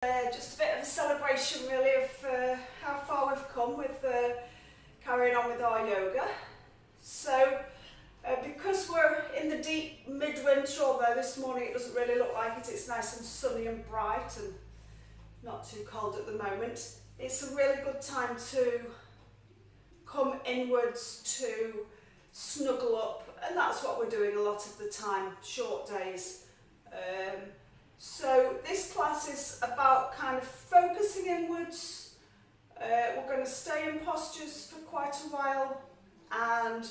Just a bit of a celebration really of how far we've come with carrying on with our yoga. So because we're in the deep midwinter, although this morning it doesn't really look like it, it's nice and sunny and bright and not too cold at the moment, it's a really good time to come inwards, to snuggle up, and that's what we're doing a lot of the time, short days. So this class is about kind of focusing inwards. We're going to stay in postures for quite a while and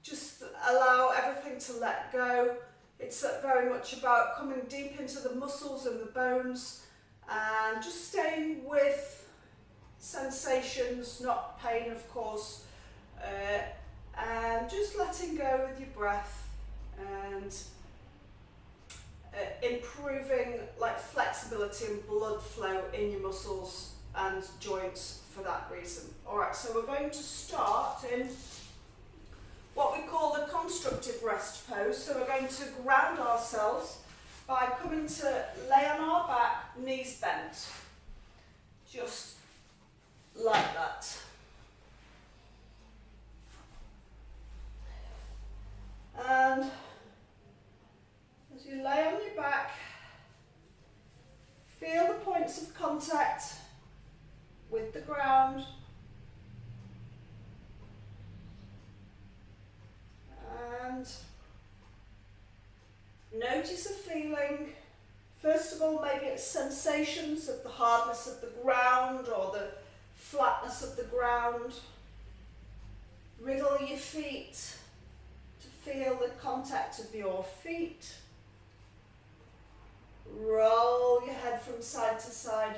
just allow everything to let go. It's very much about coming deep into the muscles and the bones and just staying with sensations, not pain of course, and just letting go with your breath and improving like flexibility and blood flow in your muscles and joints for that reason. Alright, so we're going to start in what we call the constructive rest pose. So we're going to ground ourselves by coming to lay on our back, knees bent. Just like that. And as you lay on your back, feel the points of contact with the ground. And notice a feeling. First of all, maybe it's sensations of the hardness of the ground or the flatness of the ground. Wriggle your feet to feel the contact of your feet. Roll your head from side to side,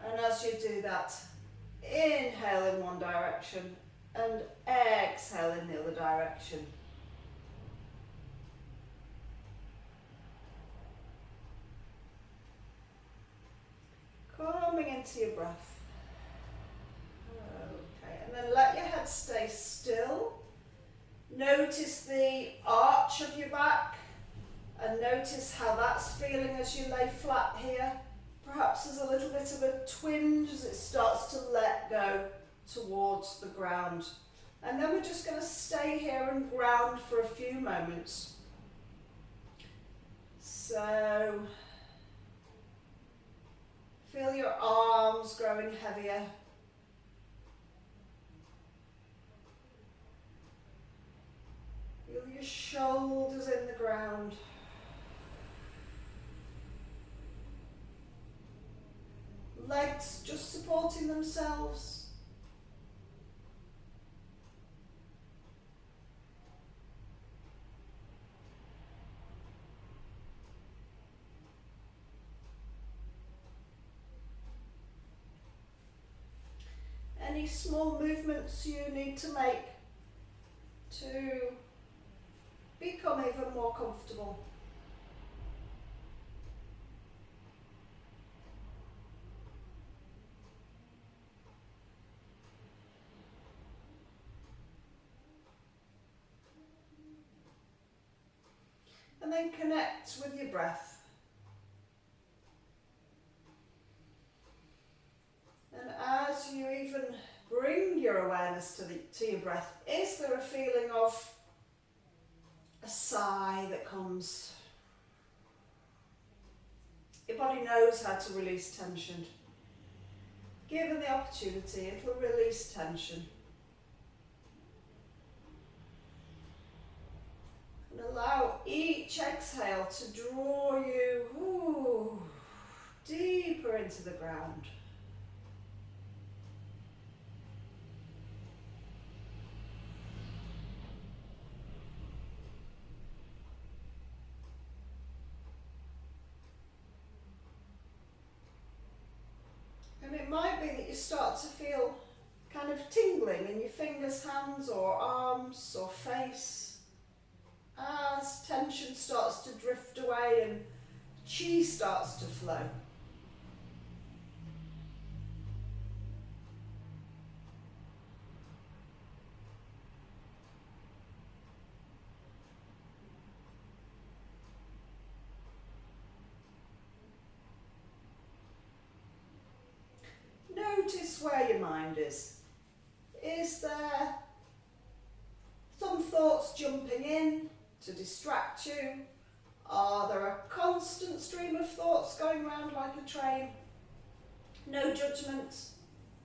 and as you do that, inhale in one direction and exhale in the other direction. Coming into your breath. Okay, and then let your head stay still. Notice the arch of your back. And notice how that's feeling as you lay flat here. Perhaps there's a little bit of a twinge as it starts to let go towards the ground. And then we're just going to stay here and ground for a few moments. So, feel your arms growing heavier. Feel your shoulders in the ground. Legs just supporting themselves. Any small movements you need to make to become even more comfortable. And then connect with your breath. And as you even bring your awareness to your breath, is there a feeling of a sigh that comes? Your body knows how to release tension. Given the opportunity, it will release tension. And allow each exhale to draw you deeper into the ground. And it might be that you start to feel kind of tingling in your fingers, hands or arms or face. As tension starts to drift away and chi starts to flow. mind is. Is there some thoughts jumping in to distract you? Are there a constant stream of thoughts going round like a train? No judgment,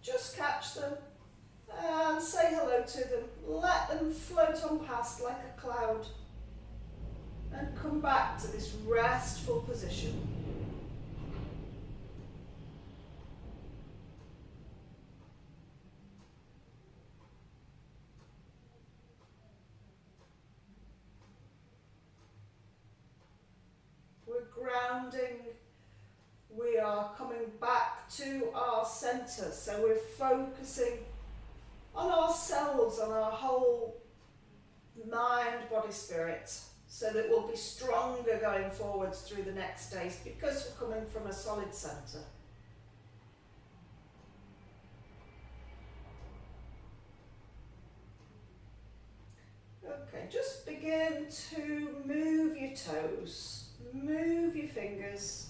just catch them and say hello to them. Let them float on past like a cloud and come back to this restful position. We're grounding. We are coming back to our centre, so we're focusing on ourselves, on our whole mind, body, spirit, so that we'll be stronger going forwards through the next days because we're coming from a solid centre. Okay, just begin to move your toes, move your fingers.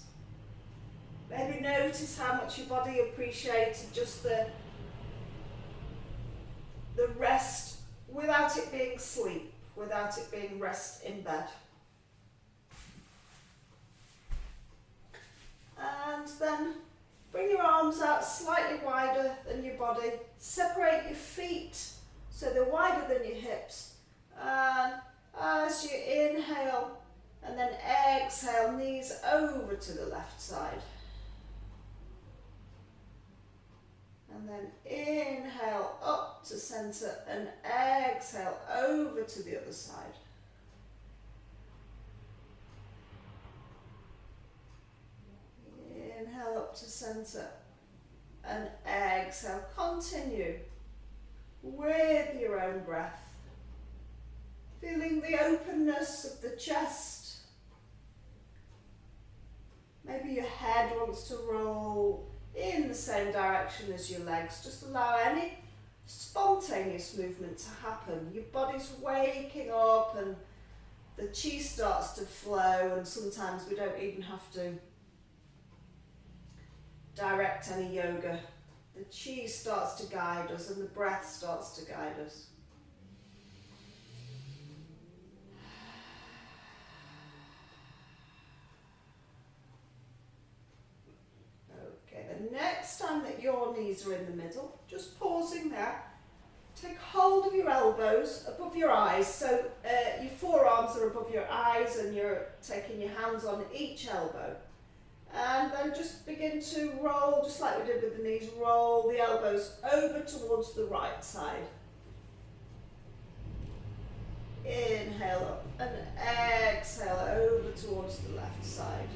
Maybe notice how much your body appreciated just the rest without it being sleep, without it being rest in bed. And then bring your arms out slightly wider than your body. Separate your feet so they're wider than your hips. And as you inhale and then exhale, knees over to the left side. And then inhale up to centre and exhale over to the other side. Inhale up to centre and exhale. Continue with your own breath. Feeling the openness of the chest. Maybe your head wants to roll in the same direction as your legs. Just allow any spontaneous movement to happen. Your body's waking up and the chi starts to flow, and sometimes we don't even have to direct any yoga. The chi starts to guide us and the breath starts to guide us. Next time that your knees are in the middle, just pausing there, take hold of your elbows above your eyes, so your forearms are above your eyes and you're taking your hands on each elbow. And then just begin to roll, just like we did with the knees, roll the elbows over towards the right side. Inhale up and exhale over towards the left side.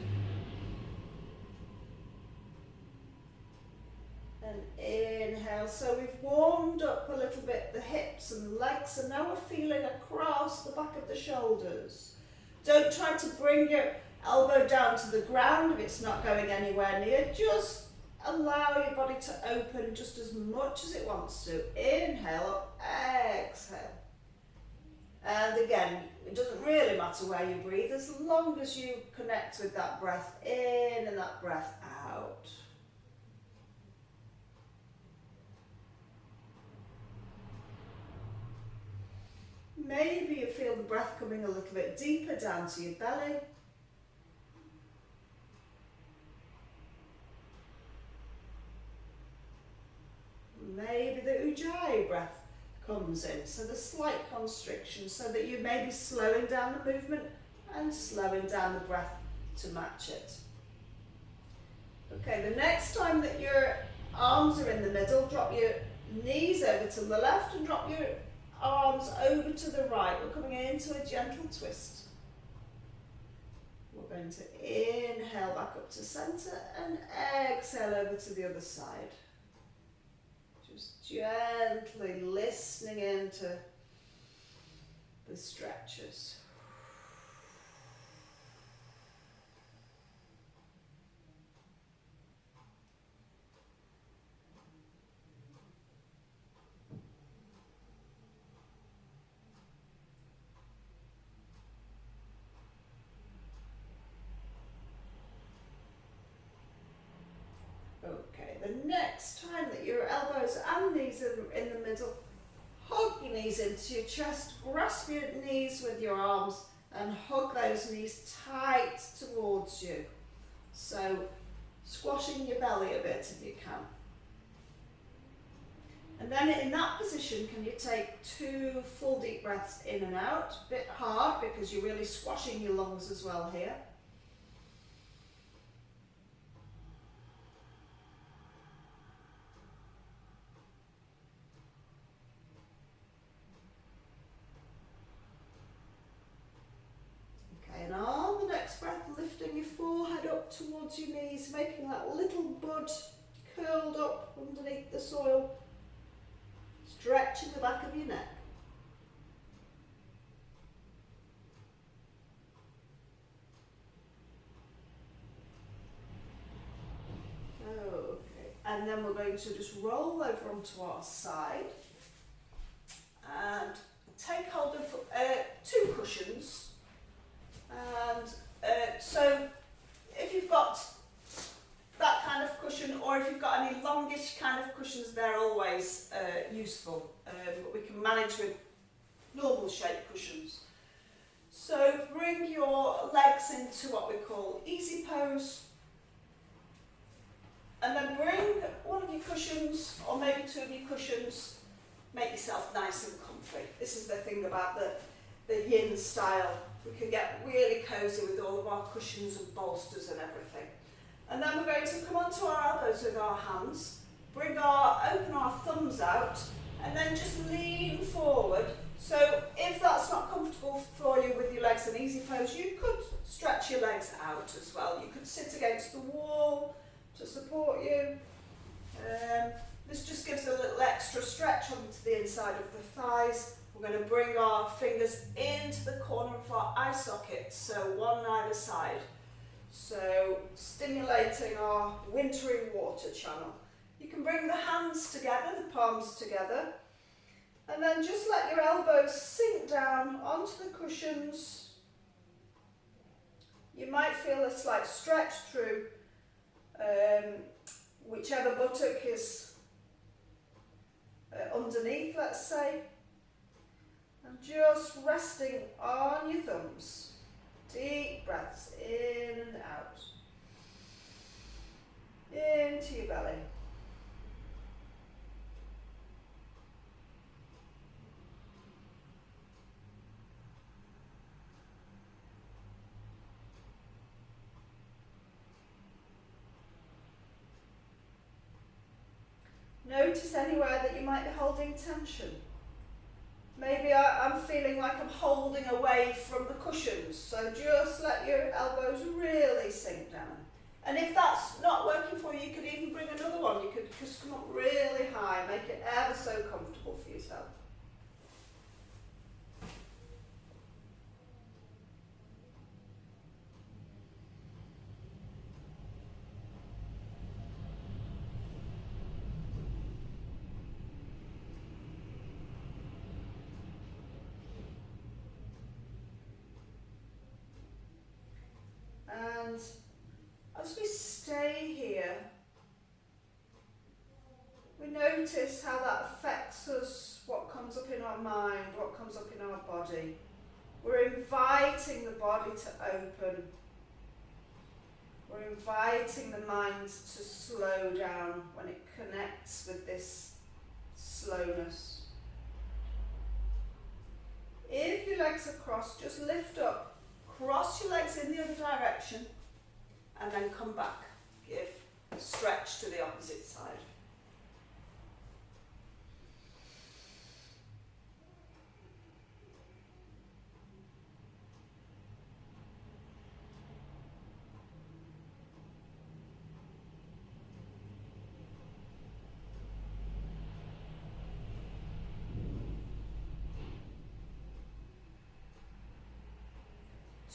And inhale. So we've warmed up a little bit the hips and the legs, and now we're feeling across the back of the shoulders. Don't try to bring your elbow down to the ground if it's not going anywhere near. Just allow your body to open just as much as it wants to. Inhale up, exhale. And again, it doesn't really matter where you breathe as long as you connect with that breath in and that breath out. Maybe you feel the breath coming a little bit deeper down to your belly. Maybe the Ujjayi breath comes in, so the slight constriction, so that you may be slowing down the movement and slowing down the breath to match it. Okay, the next time that your arms are in the middle, drop your knees over to the left and drop your arms over to the right. We're coming into a gentle twist. We're going to inhale back up to centre and exhale over to the other side. Just gently listening into the stretches. Okay, the next time that your elbows and knees in the middle. Hug your knees into your chest, grasp your knees with your arms and hug those knees tight towards you. So squashing your belly a bit if you can. And then in that position, can you take 2 full deep breaths in and out? A bit hard because you're really squashing your lungs as well here. Okay, and on the next breath, lifting your forehead up towards your knees, making that little bud curled up underneath the soil. Stretching the back of your neck. Okay, and then we're going to just roll over onto our side and take hold of 2 cushions. And so if you've got that kind of cushion, or if you've got any longish kind of cushions, they're always useful, but we can manage with normal shape cushions. So bring your legs into what we call easy pose, and then bring one of your cushions, or maybe 2 of your cushions, make yourself nice and comfy. This is the thing about the Yin style. We can get really cozy with all of our cushions and bolsters and everything. And then we're going to come onto our elbows with our hands, open our thumbs out, and then just lean forward. So if that's not comfortable for you with your legs in easy pose, you could stretch your legs out as well. You could sit against the wall to support you. This just gives a little extra stretch onto the inside of the thighs. We're going to bring our fingers into the corner of our eye sockets, so one either side. So stimulating our wintry water channel. You can bring the hands together, the palms together, and then just let your elbows sink down onto the cushions. You might feel a slight stretch through whichever buttock is underneath, let's say, and just resting on your thumbs. Deep breaths in and out, into your belly. Notice anywhere that you might be holding tension. Maybe I'm feeling like I'm holding away from the cushions, so just let your elbows really sink down. And if that's not working for you, you could even bring another one. You could just come up really high, make it ever so comfortable for yourself. And as we stay here, we notice how that affects us, what comes up in our mind, what comes up in our body. We're inviting the body to open. We're inviting the mind to slow down when it connects with this slowness. If your legs are crossed, just lift up. Cross your legs in the other direction and then come back. Give a stretch to the opposite side.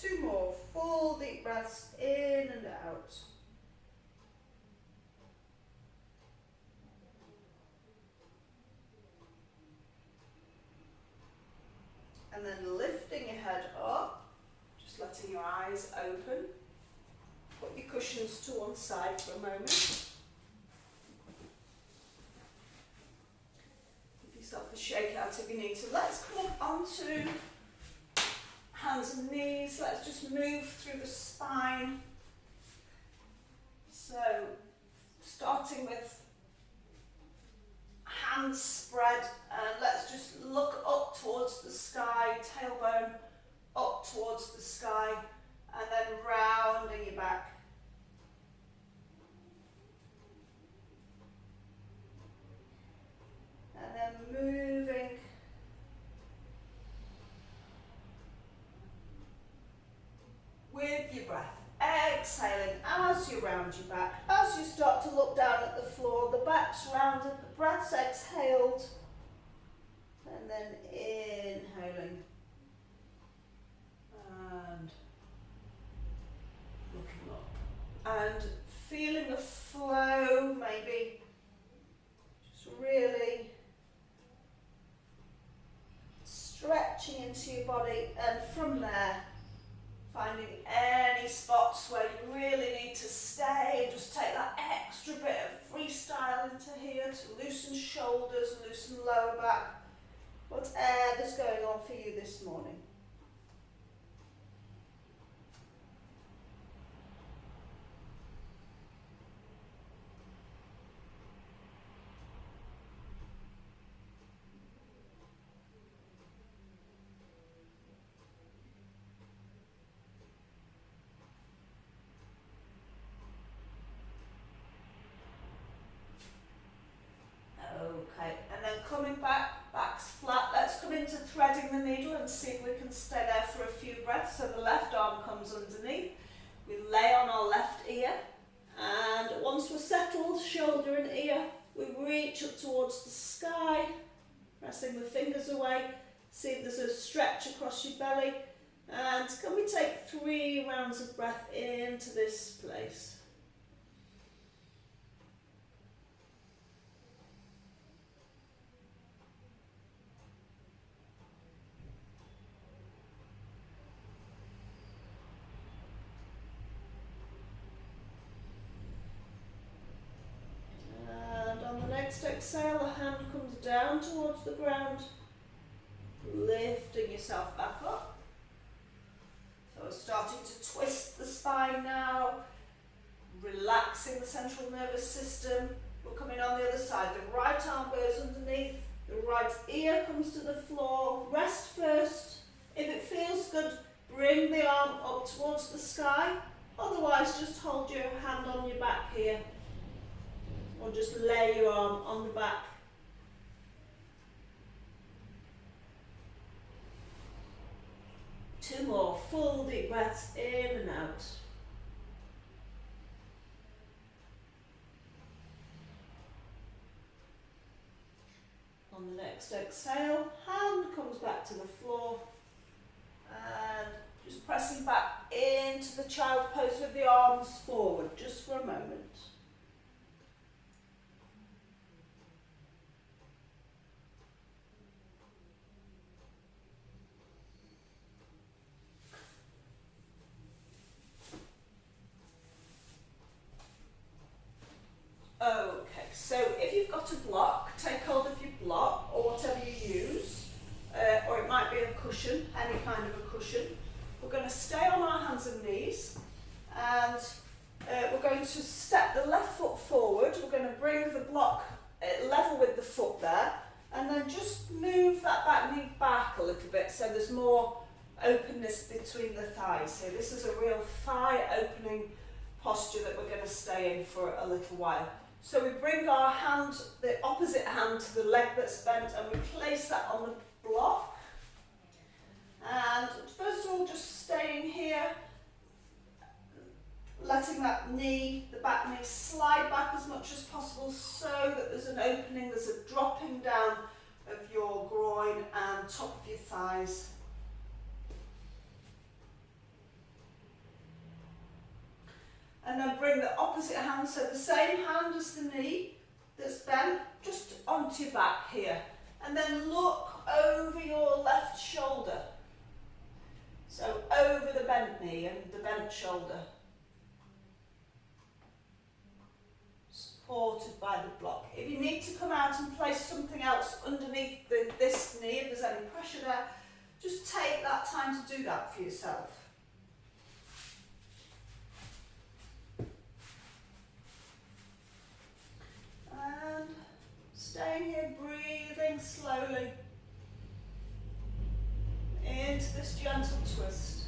Two more full deep breaths in and out. And then lifting your head up, just letting your eyes open. Put your cushions to one side for a moment. shake it out if you need to. Let's come up onto hands and knees. Let's just move through the spine. So, starting with hands spread, and let's just look up towards the sky, tailbone up towards the sky, and then rounding your back. And then moving with your breath. Exhaling as you round your back. As you start to look down at the floor, the back's rounded, the breath's exhaled. And then inhaling. And looking up. And feeling the flow, maybe. Just really stretching into your body. And from there, finding any spots where you really need to stay and just take that extra bit of freestyle into here to loosen shoulders and loosen lower back. Whatever's going on for you this morning. Okay, and then coming back, back's flat. Let's come into threading the needle and see if we can stay there for a few breaths. So the left arm comes underneath. We lay on our left ear, and once we're settled, shoulder and ear, we reach up towards the sky, pressing the fingers away. See if there's a stretch across your belly. And can we take 3 rounds of breath into this place? Next exhale, the hand comes down towards the ground, lifting yourself back up. So we're starting to twist the spine now, relaxing the central nervous system. We're coming on the other side. The right arm goes underneath, the right ear comes to the floor. Rest first. If it feels good, bring the arm up towards the sky. Otherwise, just hold your hand on your back here. Or just lay your arm on the back. Two more full deep breaths in and out. On the next exhale, hand comes back to the floor. And just pressing back into the child pose with the arms forward, just for a moment. Okay, so if you've got a block, take hold of your block or whatever you use, or it might be a cushion, any kind of a cushion. We're going to stay on our hands and knees, and we're going to step the left foot forward. We're going to bring the block level with the foot there, and then just move that back knee back a little bit so there's more openness between the thighs here. This is a real thigh opening posture that we're going to stay in for a little while. So we bring our hand, the opposite hand, to the leg that's bent, and we place that on the block. And first of all, just staying here, letting that knee, the back knee, slide back as much as possible so that there's an opening, there's a dropping down of your groin and top of your thighs. And then bring the opposite hand, so the same hand as the knee that's bent, just onto your back here. And then look over your left shoulder. So over the bent knee and the bent shoulder. Supported by the block. If you need to come out and place something else underneath this knee, if there's any pressure there, just take that time to do that for yourself. And staying here, breathing slowly into this gentle twist.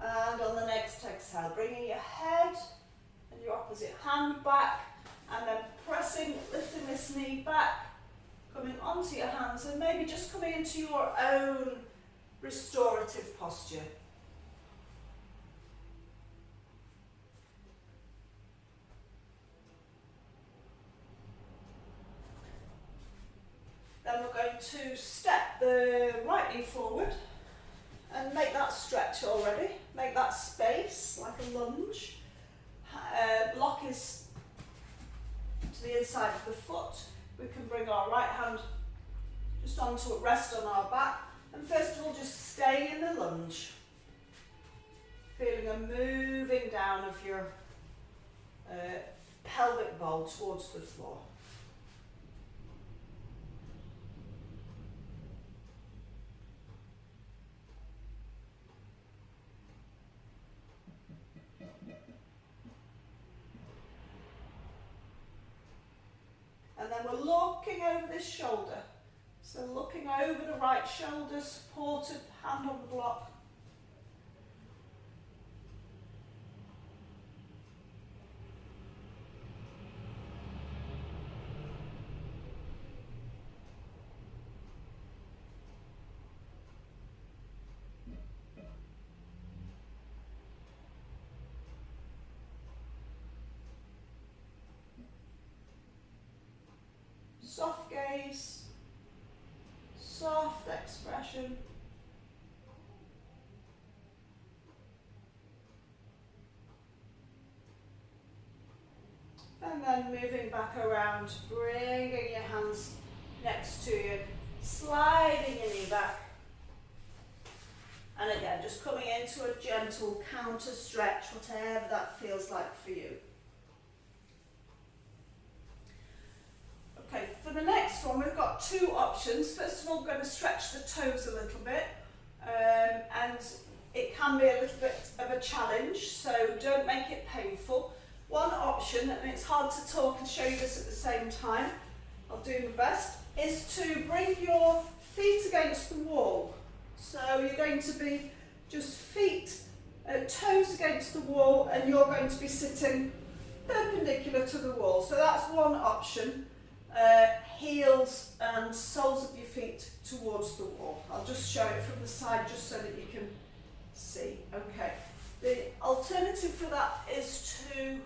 And on the next exhale, bringing your head and your opposite hand back, and then pressing, lifting this knee back, coming onto your hands, and maybe just coming into your own restorative posture. Then we're going to step the right knee forward and make that stretch already. Make that space like a lunge. Block is to the inside of the foot. We can bring our right hand just onto a rest on our back. And first of all, just stay in the lunge. Feeling a moving down of your pelvic bowl towards the floor. And then we're looking over this shoulder. So looking over the right shoulder, supported, hand on the block. Soft gaze, soft expression. And then moving back around, bringing your hands next to you, sliding your knee back. And again, just coming into a gentle counter stretch, whatever that feels like for you. Okay, for the next one, we've got two options. First of all, we're going to stretch the toes a little bit, and it can be a little bit of a challenge, so don't make it painful. One option, and it's hard to talk and show you this at the same time, I'll do my best, is to bring your feet against the wall. So you're going to be just feet, toes against the wall, and you're going to be sitting perpendicular to the wall. So that's one option. Heels and soles of your feet towards the wall. I'll just show it from the side just so that you can see. Okay. The alternative for that is to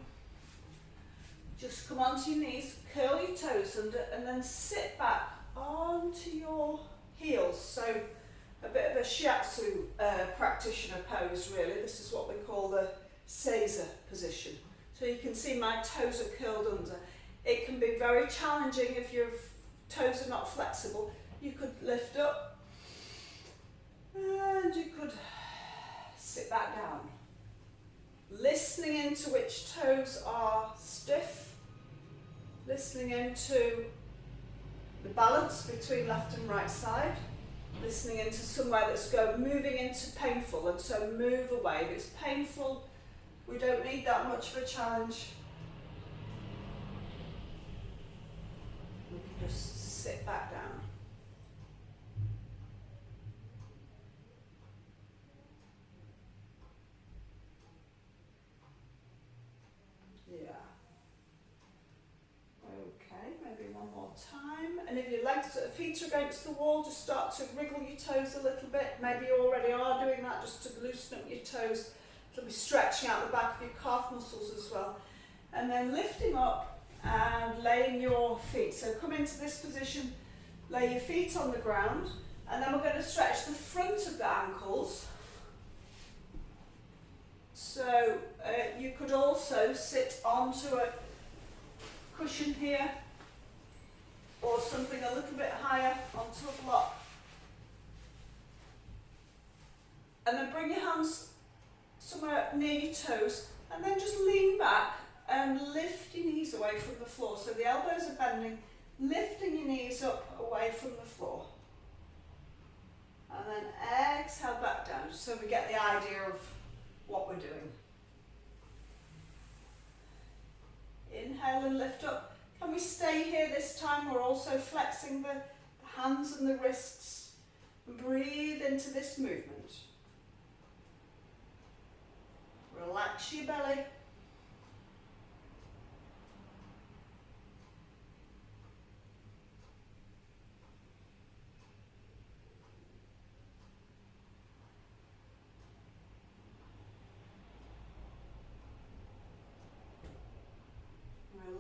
just come onto your knees, curl your toes under, and then sit back onto your heels. So a bit of a shiatsu practitioner pose, really. This is what we call the Seiza position. So you can see my toes are curled under. It can be very challenging if your toes are not flexible. You could lift up and you could sit back down. Listening into which toes are stiff. Listening into the balance between left and right side. Listening into somewhere that's moving into painful, and so move away. If it's painful, we don't need that much of a challenge. We can just sit back down. Yeah. Okay, maybe one more time. And if your feet are against the wall, just start to wriggle your toes a little bit. Maybe you already are doing that, just to loosen up your toes. It'll be stretching out the back of your calf muscles as well. And then lifting up and laying your feet. So come into this position, lay your feet on the ground, and then we're going to stretch the front of the ankles. So also sit onto a cushion here or something a little bit higher onto a block. And then bring your hands somewhere near your toes and then just lean back and lift your knees away from the floor. So the elbows are bending, lifting your knees up away from the floor. And then exhale back down, just so we get the idea of what we're doing. Inhale and lift up. Can we stay here this time? We're also flexing the hands and the wrists. Breathe into this movement. Relax your belly.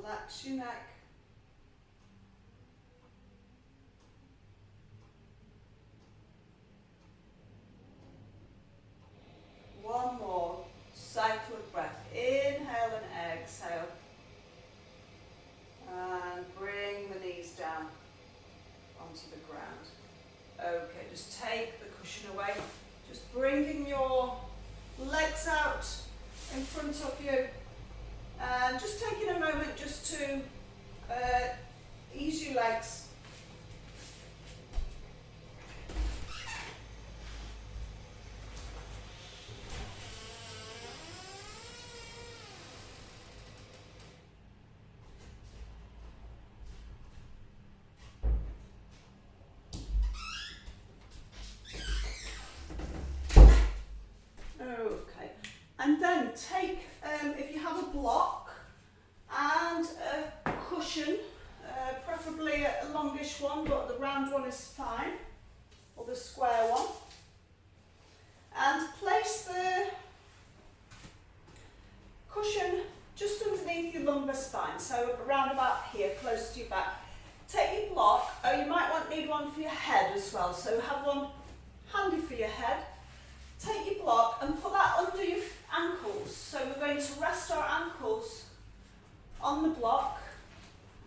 Relax your neck. One more cycle of breath. Inhale and exhale. And bring the knees down onto the ground. Okay, just take the cushion away. Just bringing your legs out in front of you. And just taking a moment just to ease your legs. Okay, and then take, if you have a block and a cushion, preferably a longish one, but the round one is fine, or the square one, and place the cushion just underneath your lumbar spine, so around about here, close to your back. Take your block, you might need one for your head as well, so have one handy for your head. Take your block and put that under your ankles. So we're going to rest our ankles on the block.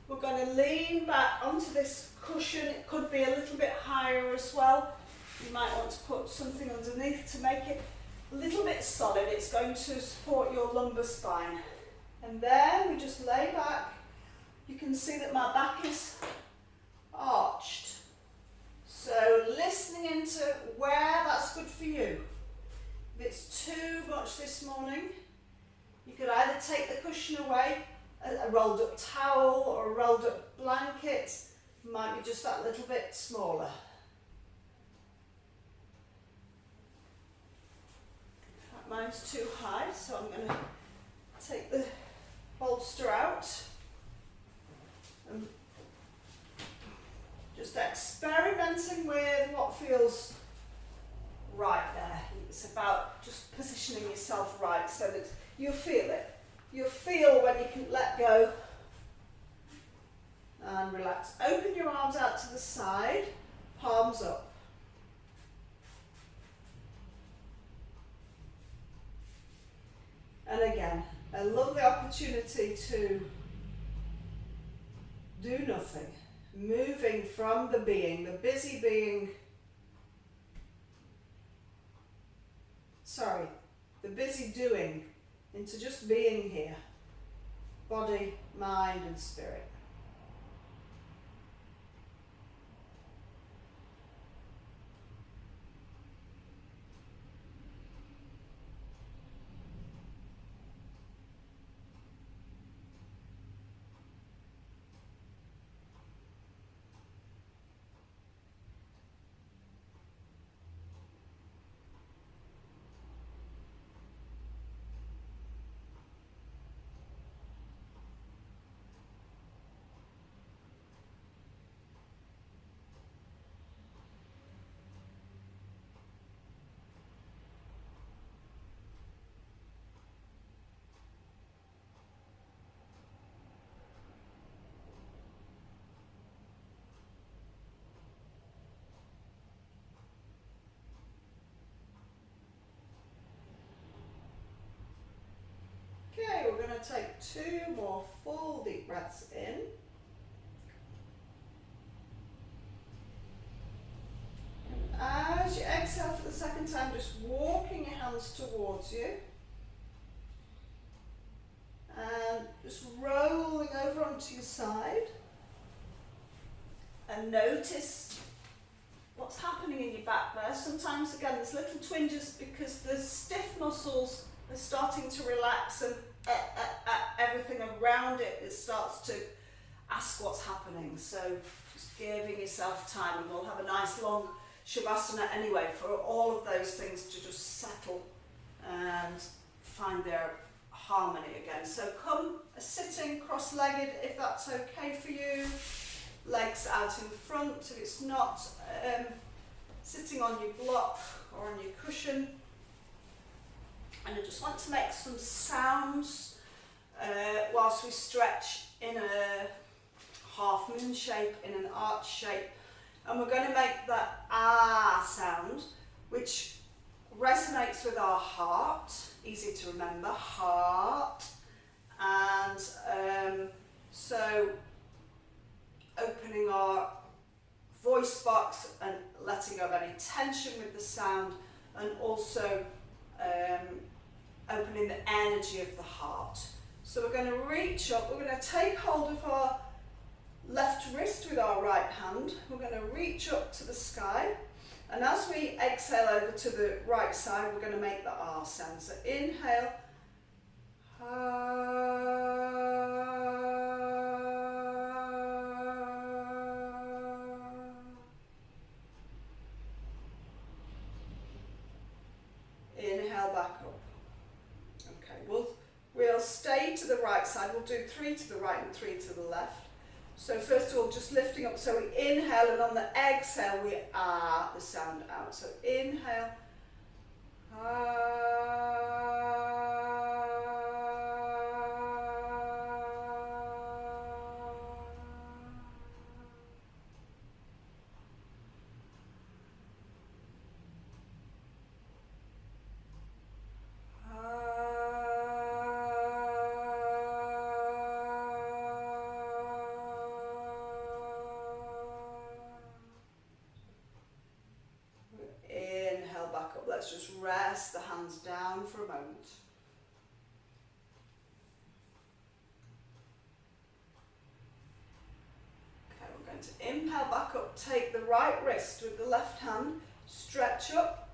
We're going to lean back onto this cushion. It could be a little bit higher as well. You might want to put something underneath to make it a little bit solid. It's going to support your lumbar spine. And then we just lay back. You can see that my back is arched. So listening into where that's good for you. If it's too much this morning, you could either take the cushion away, a rolled up towel or a rolled up blanket, might be just that little bit smaller. Mine's too high, so I'm going to take the bolster out and just experimenting with what feels right there. It's about just positioning yourself right so that you'll feel it. You'll feel when you can let go and relax. Open your arms out to the side, palms up. And again, I love the opportunity to do nothing. Moving from the being, the busy being, the busy doing, into just being here. Body, mind and spirit. going to take 2 more full deep breaths in. And as you exhale for the second time, just walking your hands towards you. And just rolling over onto your side. And notice what's happening in your back there. Sometimes, again, there's little twinges because the stiff muscles are starting to relax, and everything around it starts to ask what's happening. So just giving yourself time, and we'll have a nice long Savasana anyway for all of those things to just settle and find their harmony again. So come sitting cross-legged if that's okay for you. Legs out in front if it's not. Sitting on your block or on your cushion. And I just want to make some sounds whilst we stretch in a half moon shape, in an arch shape. And we're going to make that ah sound, which resonates with our heart. Easy to remember, heart. And so opening our voice box and letting go of any tension with the sound, and also opening the energy of the heart. So we're going to reach up, we're going to take hold of our left wrist with our right hand, we're going to reach up to the sky, and as we exhale over to the right side, we're going to make the R sound. So inhale, inhale back up. Okay, we'll stay to the right side. We'll do 3 to the right and 3 to the left. So first of all, just lifting up. So we inhale, and on the exhale, we ah the sound out. So inhale, let's just rest the hands down for a moment. Okay, we're going to inhale back up, take the right wrist with the left hand, stretch up,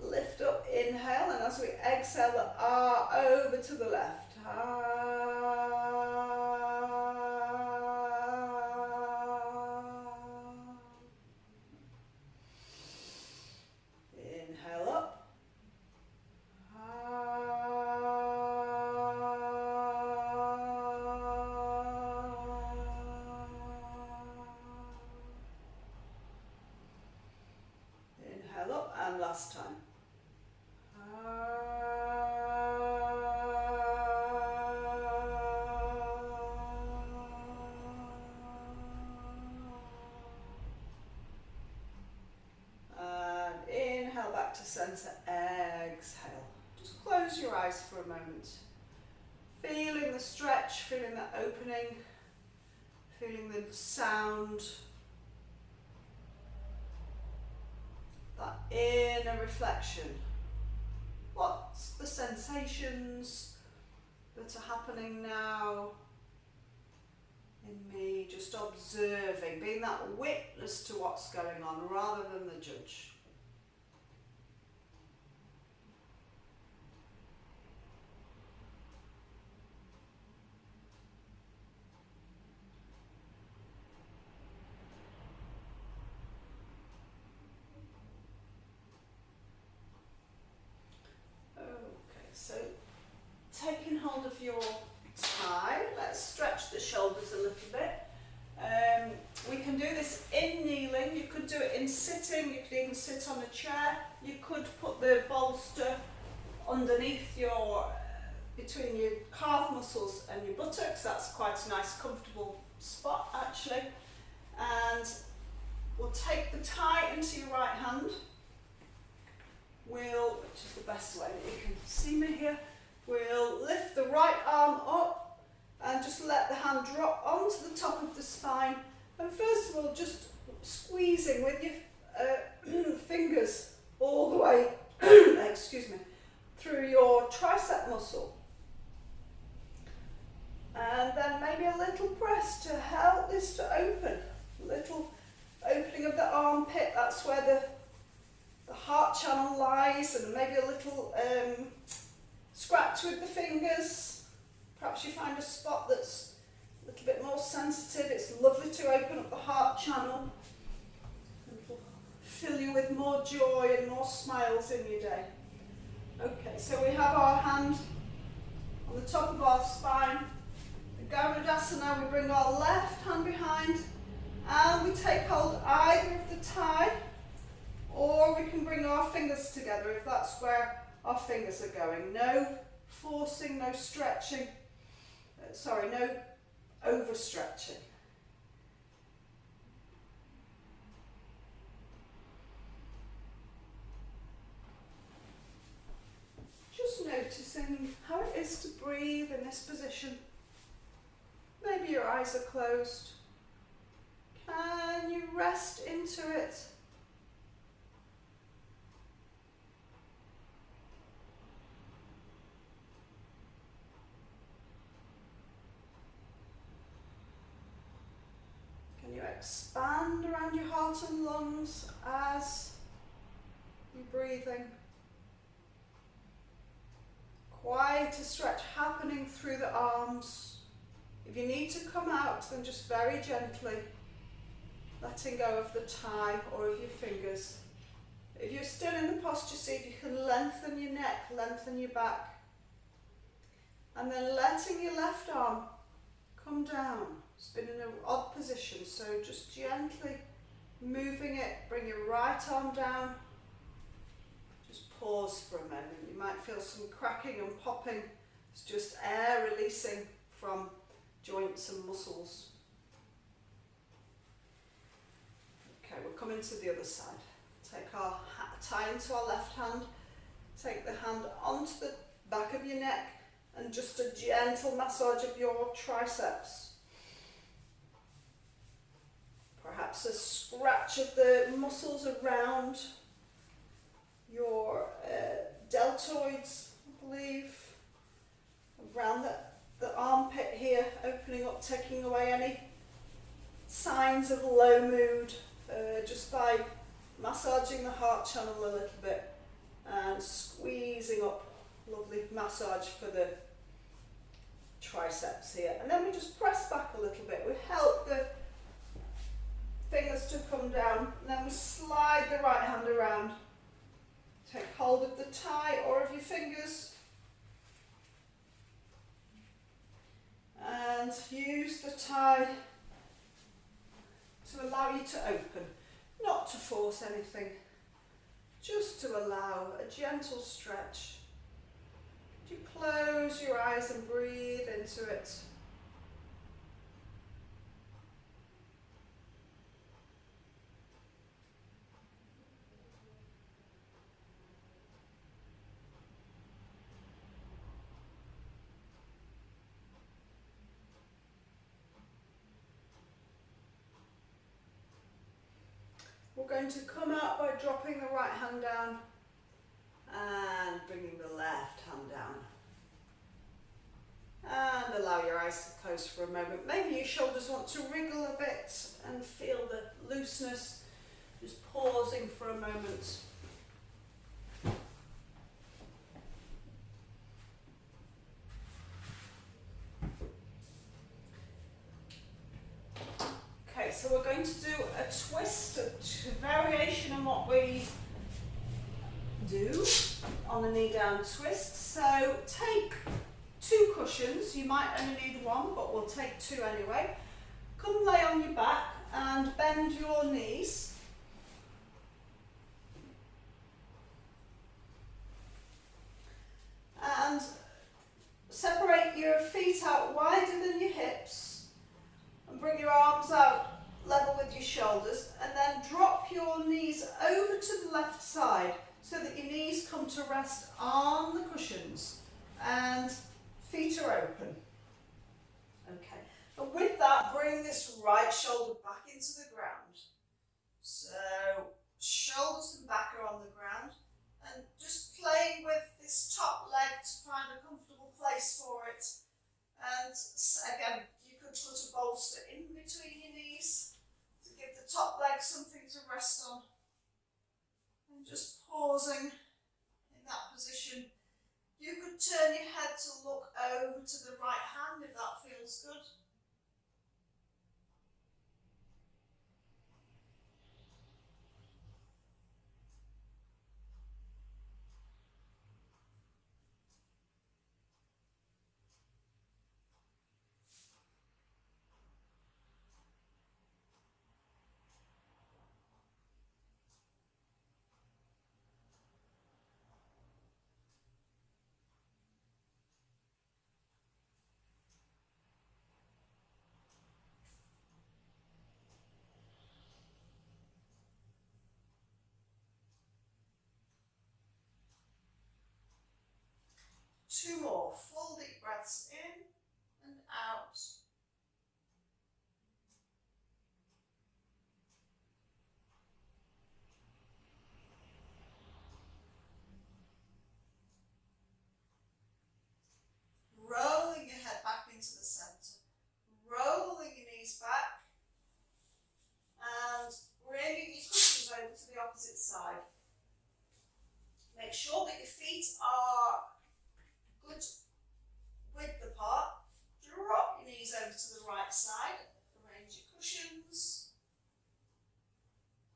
lift up, inhale, and as we exhale the R over to the left. Inhale up. Inhale up, and last time. To center, exhale. Just close your eyes for a moment. Feeling the stretch, feeling the opening, feeling the sound, that inner reflection. What's the sensations that are happening now in me? Just observing, being that witness to what's going on rather than the judge. So, taking hold of your thigh, let's stretch the shoulders a little bit. We can do this in kneeling, you could do it in sitting, you could even sit on a chair, you could put the bolster underneath your, between your calf muscles and your buttocks. That's quite a nice comfortable spot actually. And we'll take the tie into your right hand. Which is the best way that you can see me here, we'll lift the right arm arm up and just let the hand drop onto the top of the spine. And first of all, just squeezing with your fingers all the way, excuse me, through your tricep muscle. And then maybe a little press to help this to open. A little opening of the armpit, that's where the heart channel lies, and maybe a little scratch with the fingers. Perhaps you find a spot that's a little bit more sensitive. It's lovely to open up the heart channel. It'll fill you with more joy and more smiles in your day. Okay, so we have our hand on the top of our spine. The Garudasana, we bring our left hand behind and we take hold either of the thigh, or we can bring our fingers together if that's where our fingers are going. No forcing, no stretching, no overstretching. Just noticing how it is to breathe in this position. Maybe your eyes are closed. Can you rest into it? Can you expand around your heart and lungs as you're breathing? Quite a stretch happening through the arms. If you need to come out, then just very gently letting go of the thigh or of your fingers. If you're still in the posture, see if you can lengthen your neck, lengthen your back. And then letting your left arm come down. It's been in an odd position, so just gently moving it. Bring your right arm down. Just pause for a moment. You might feel some cracking and popping. It's just air releasing from joints and muscles. Okay, we're coming to the other side. Take our tie into our left hand. Take the hand onto the back of your neck and just a gentle massage of your triceps. Perhaps a scratch of the muscles around your deltoids, I believe, around the armpit here, opening up, taking away any signs of low mood, just by massaging the heart channel a little bit and squeezing up. Lovely massage for the triceps here. And then we just press back a little bit. We help the fingers to come down, and then we slide the right hand around. Take hold of the thigh or of your fingers and use the thigh to allow you to open, not to force anything, just to allow a gentle stretch. You close your eyes and breathe into it. We're going to come out by dropping the right hand down and bringing the left hand down. And allow your eyes to close for a moment. Maybe your shoulders want to wriggle a bit and feel the looseness. Just pausing for a moment. Okay, so we're going to do a twist, a variation on what we do on the knee down twist. So take 2 cushions, you might only need 1, but we'll take 2 anyway. Come lay on your back and bend your knees. And separate your feet out wider than your hips and bring your arms out level with your shoulders, and then drop your knees over to the left side so that your knees come to rest on the cushions and feet are open. into the ground. So shoulders and back are on the ground, and just playing with this top leg to find a comfortable place for it. And again, you could put a bolster in between your knees to give the top leg something to rest on. And just pausing in that position. You could turn your head to look over to the right hand if that feels good. Two more full deep breaths in and out. Rolling your head back into the centre. Rolling your knees back. And bringing your cushions over to the opposite side. Make sure that your feet are good width apart. Drop your knees over to the right side. Arrange your cushions.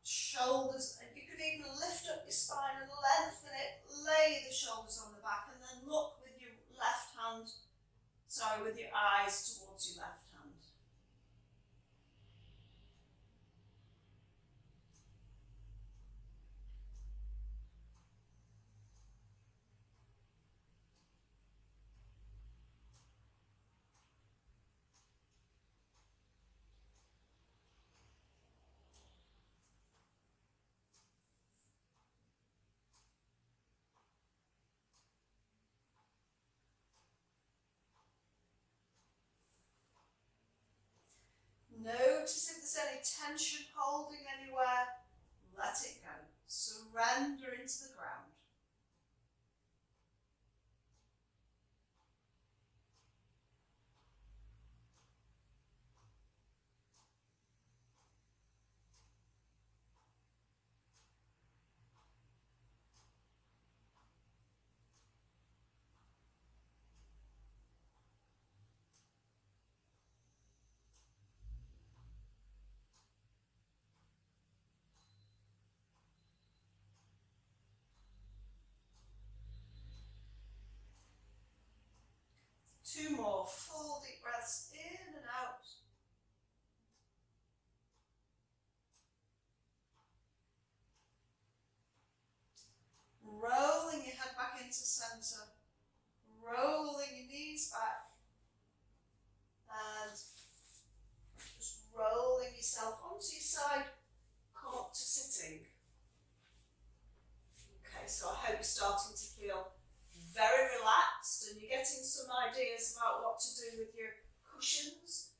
Shoulders, and you could even lift up your spine and lengthen it. Lay the shoulders on the back and then look with your left hand, with your eyes towards your left hand. Notice if there's any tension holding anywhere, let it go. Surrender into the ground. Two more full deep breaths in and out. Rolling your head back into centre. Rolling your knees back. And just rolling yourself onto your side. Come up to sitting. Okay, so I hope you're starting to feel very relaxed and you're getting some ideas about what to do with your cushions.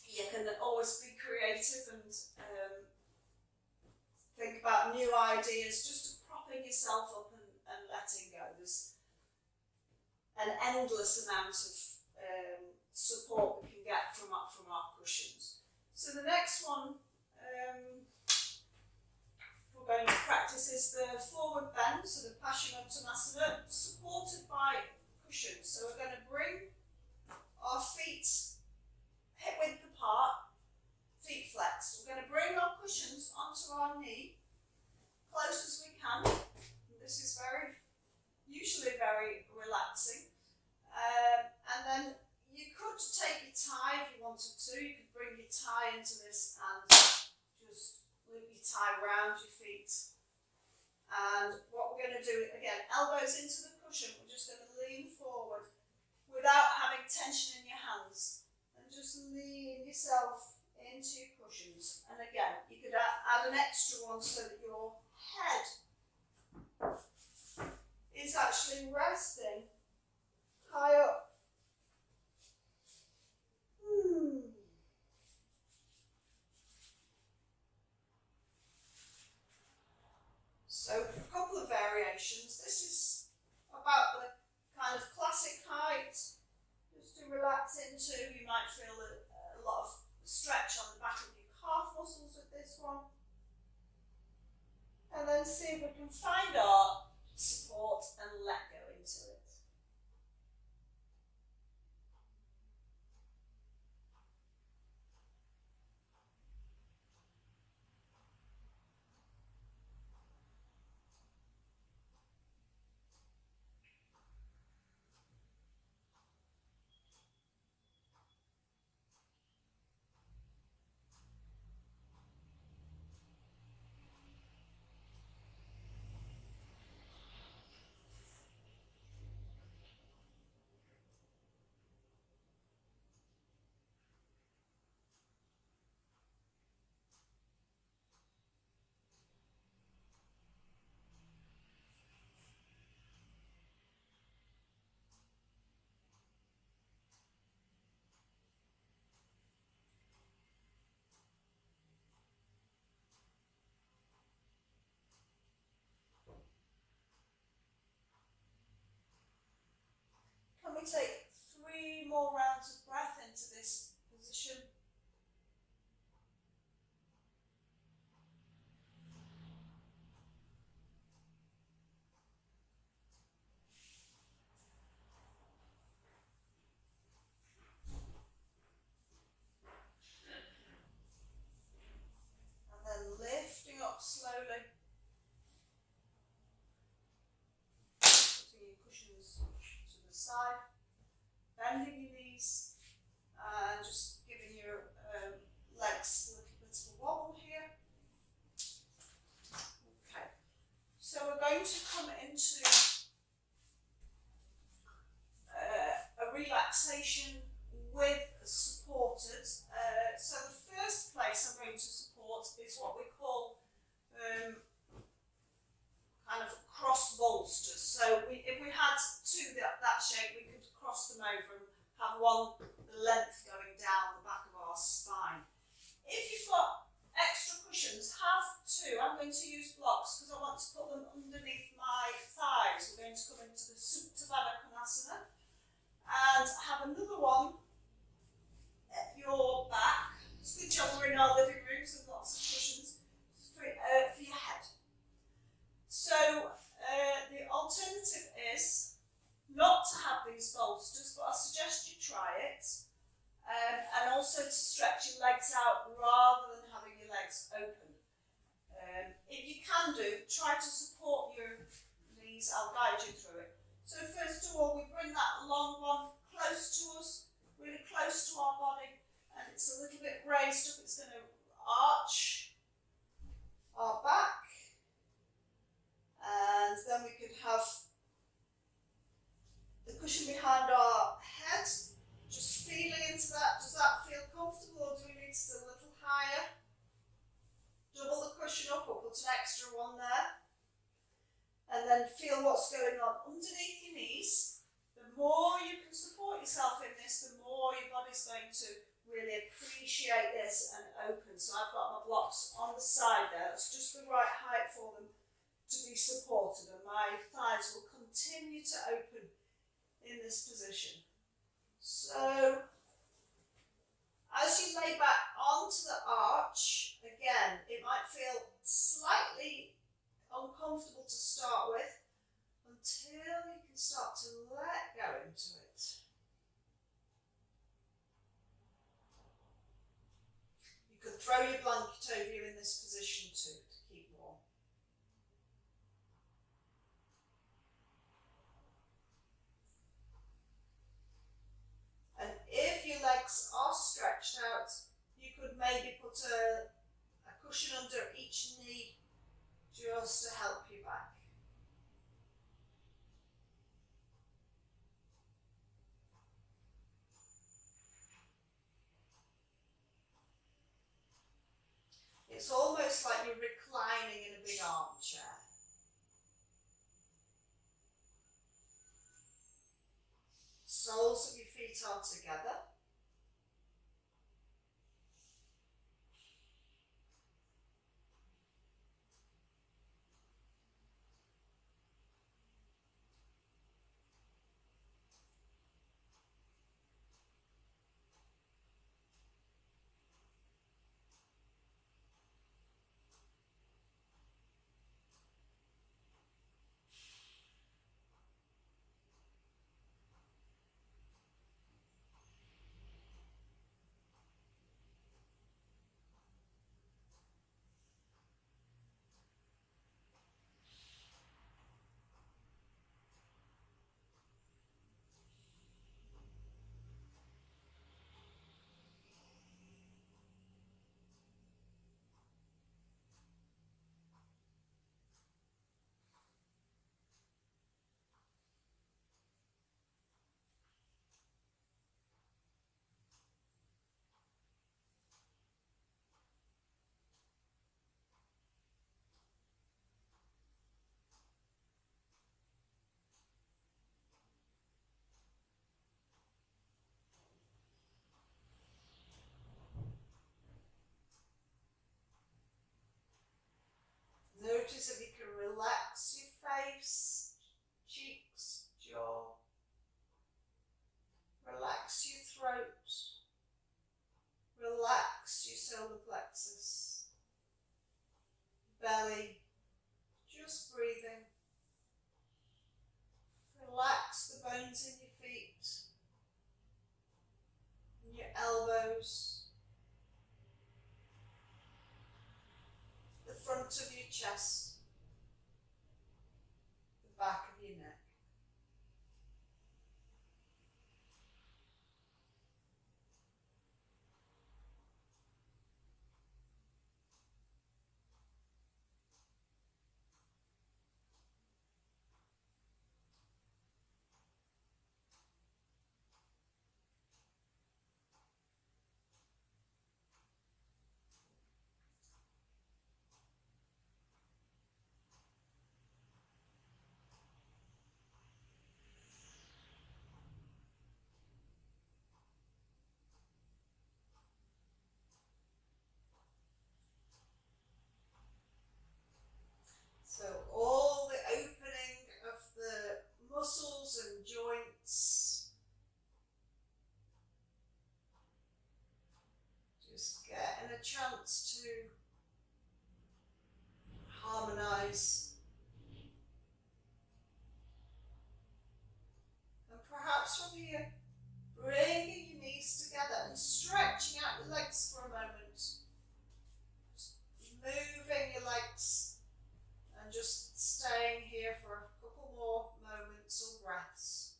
You can always be creative and think about new ideas, just propping yourself up and letting go. There's an endless amount of support we can get from our cushions. So the next one we're going to practice is the forward bend, so the Paschimottanasana, supported by cushions. So we're going to bring our feet hip width apart, feet flexed. We're going to bring our cushions onto our knee, close as we can. This is usually very relaxing. And then you could take your tie if you wanted to. You could bring your tie into this and just loop your tie around your feet. And what we're going to do, again, elbows into the cushion. We're just going to lean forward without having tension in your hands. And just lean yourself into your cushions. And again, you could add an extra one so that your head is actually resting high up. about the kind of classic height, just to relax into. You might feel a lot of stretch on the back of your calf muscles with this one. And then see if we can find our support and let go into it. Can we take 3 more rounds of breath into this position? And then lifting up slowly. Putting your cushions to the side. Bending your knees. And just giving your legs a little bit of a wobble here. Okay. So we're going to come into a relaxation with supported. So the first place I'm going to support is what we call kind of cross bolsters. So if we had 2 that shape, we could cross them over and have one the length going down the back of our spine. If you've got extra cushions, have 2. I'm going to use blocks because I want to put them underneath my thighs. We're going to come into the Supta Konasana and have another one at your back. It's a good job we're in our living rooms with lots of cushions for your head. So the alternative is not to have these bolsters, but I suggest you try it. And also to stretch your legs out rather than having your legs open. If you can do, try to support your knees. I'll guide you through it. So first of all, we bring that long one close to us, really close to our body, and it's a little bit raised up. It's going to arch our back, and then we could have the cushion behind our head. Just feeling into that. Does that feel comfortable, or do we need to go a little higher? Double the cushion up or put an extra one there. And then feel what's going on underneath your knees. The more you can support yourself in this, the more your body's going to really appreciate this and open. So I've got my blocks on the side there. That's just the right height for them to be supported. And my thighs will continue to open in this position. So, as you lay back onto the arch, again, it might feel slightly uncomfortable to start with until you can start to let go into it. You could throw your blanket over you in this position too to keep warm. And if your legs are stretched out, you could maybe put a cushion under each knee just to help you back. It's almost like you're reclining in a big armchair. Soles of your feet are together. notice if you can relax your face, cheeks, jaw. Relax your throat. Relax your solar plexus. Belly. Just breathing. Relax the bones in your feet. And your elbows. The front of your chest. The back of your neck. So all the opening of the muscles and joints. Just getting a chance to harmonise. And perhaps from here, bringing your knees together and stretching out your legs for a moment. Just moving your legs. And just staying here for a couple more moments or breaths.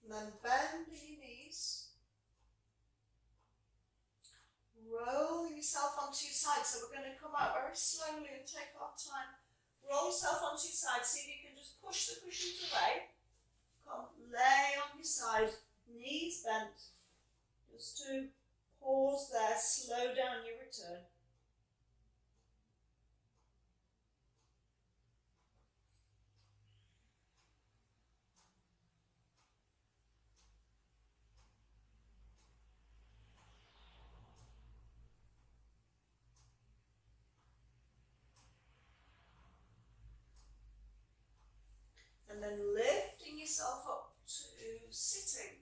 And then bend your knees. Roll yourself onto your side. So we're going to come out very slowly and take our time. Roll yourself onto your side. See if you can just push the cushions away. Come, lay on your side. Knees bent. Just to pause there. Slow down your return. And then lifting yourself up to sitting.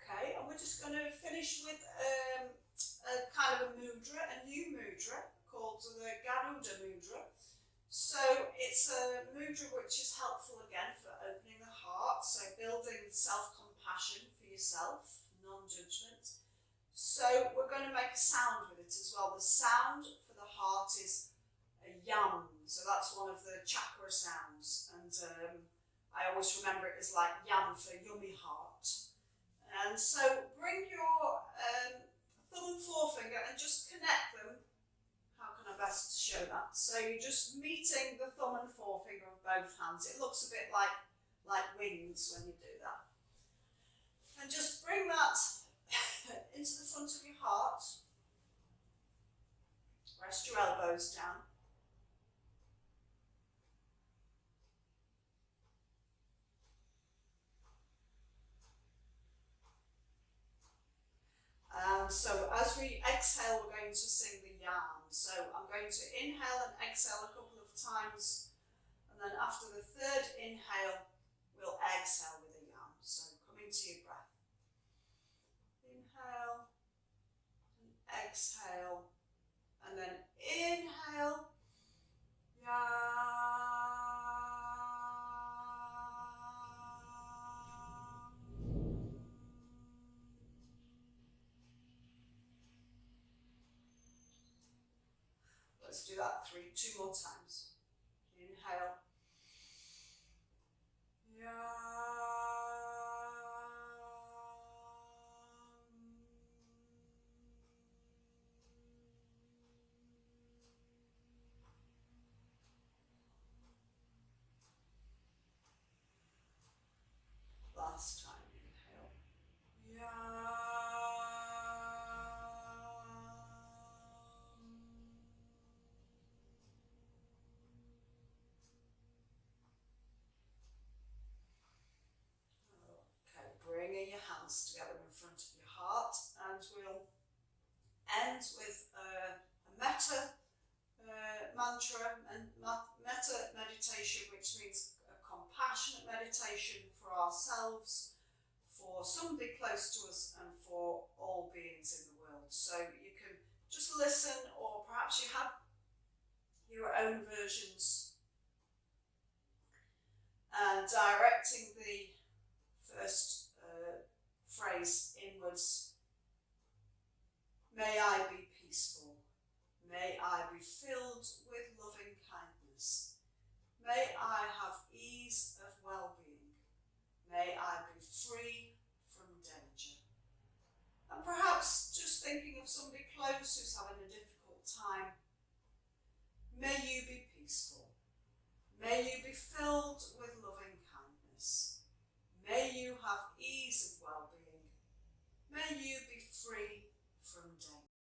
Okay, and we're just going to finish with a kind of a mudra, a new mudra called the Garuda Mudra. So it's a mudra which is helpful again for opening the heart, so building self-compassion for yourself, non-judgment. So we're going to make a sound with it as well. The sound for the heart is a yam, so that's one of the chakra sounds, and I always remember it as like yam for yummy heart. And so bring your thumb and forefinger and just connect them. How can I best show that? So you're just meeting the thumb and forefinger of both hands. It looks a bit like wings when you do that. And just bring that into the front of your heart. Rest your elbows down. And so as we exhale, we're going to sing the yam. So I'm going to inhale and exhale a couple of times. And then after the third inhale, we'll exhale with a yam. So come into your breath. Inhale and exhale. And then inhale. Yam. Let's do that two more times. inhale. Last time, inhale. Okay, bringing your hands together in front of your heart, and we'll end with a metta mantra and metta meditation, which means a compassionate meditation for ourselves, for somebody close to us, and for all beings in the world. So you can just listen, or perhaps you have your own versions, and directing the first phrase inwards. May I be peaceful. May I be filled with loving kindness. May I have ease of well-being. May I be free from danger. And perhaps just thinking of somebody close who's having a difficult time. May you be peaceful. May you be filled with loving kindness. May you have ease of well-being. May you be